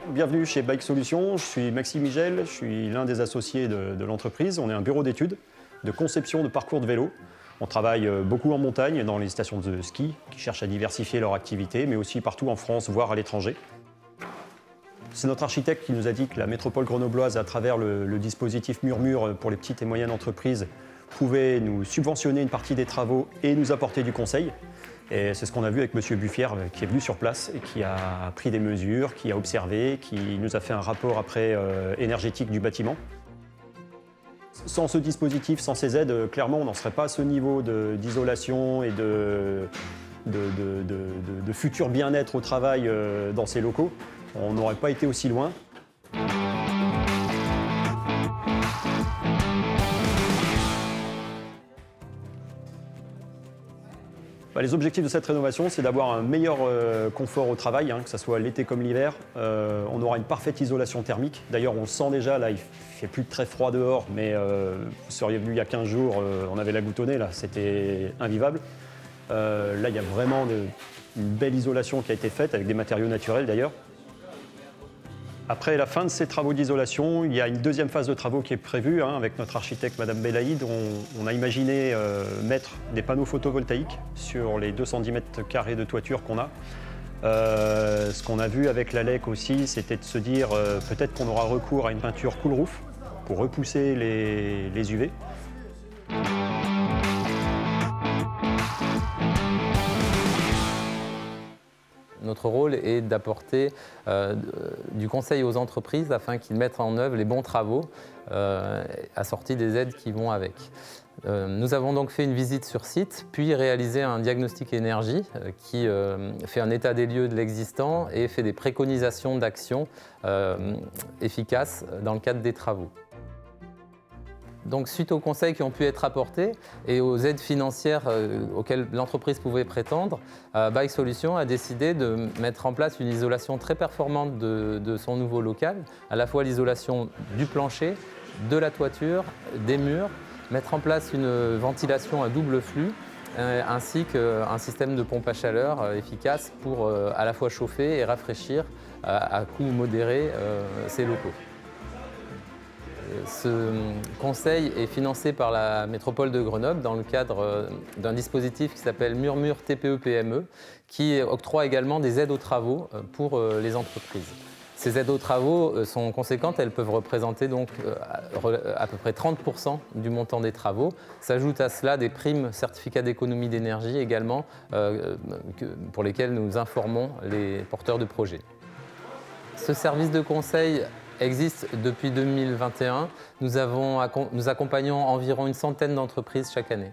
Bienvenue chez Bike Solutions, je suis Maxime Migel, je suis l'un des associés de l'entreprise. On est un bureau d'études, de conception de parcours de vélo. On travaille beaucoup en montagne, dans les stations de ski, qui cherchent à diversifier leur activité, mais aussi partout en France, voire à l'étranger. C'est notre architecte qui nous a dit que la métropole grenobloise, à travers le dispositif Murmure pour les petites et moyennes entreprises, pouvait nous subventionner une partie des travaux et nous apporter du conseil. Et c'est ce qu'on a vu avec M. Buffière qui est venu sur place et qui a pris des mesures, qui a observé, qui nous a fait un rapport après énergétique du bâtiment. Sans ce dispositif, sans ces aides, clairement on n'en serait pas à ce niveau d'isolation et de futur bien-être au travail dans ces locaux. On n'aurait pas été aussi loin. Les objectifs de cette rénovation, c'est d'avoir un meilleur confort au travail, que ce soit l'été comme l'hiver. On aura une parfaite isolation thermique. D'ailleurs, on le sent déjà, là, il fait plus très froid dehors, mais vous seriez venu il y a 15 jours, on avait la goutte au nez, là, c'était invivable. Là, il y a vraiment une belle isolation qui a été faite, avec des matériaux naturels d'ailleurs. Après la fin de ces travaux d'isolation, il y a une deuxième phase de travaux qui est prévue avec notre architecte Madame Belaïd. On a imaginé mettre des panneaux photovoltaïques sur les 210 mètres carrés de toiture qu'on a. Ce qu'on a vu avec l'ALEC aussi, c'était de se dire peut-être qu'on aura recours à une peinture cool roof pour repousser les UV. Notre rôle est d'apporter du conseil aux entreprises afin qu'ils mettent en œuvre les bons travaux assortis des aides qui vont avec. Nous avons donc fait une visite sur site, puis réalisé un diagnostic énergie qui fait un état des lieux de l'existant et fait des préconisations d'actions efficaces dans le cadre des travaux. Donc, suite aux conseils qui ont pu être apportés et aux aides financières auxquelles l'entreprise pouvait prétendre, Bike Solutions a décidé de mettre en place une isolation très performante de son nouveau local, à la fois l'isolation du plancher, de la toiture, des murs, mettre en place une ventilation à double flux, ainsi qu'un système de pompe à chaleur efficace pour à la fois chauffer et rafraîchir à coût modéré ces locaux. Ce conseil est financé par la métropole de Grenoble dans le cadre d'un dispositif qui s'appelle Murmure TPE-PME qui octroie également des aides aux travaux pour les entreprises. Ces aides aux travaux sont conséquentes, elles peuvent représenter donc à peu près 30% du montant des travaux. S'ajoutent à cela des primes certificats d'économie d'énergie également pour lesquels nous informons les porteurs de projets. Ce service de conseil existe depuis 2021. Nous accompagnons environ une centaine d'entreprises chaque année.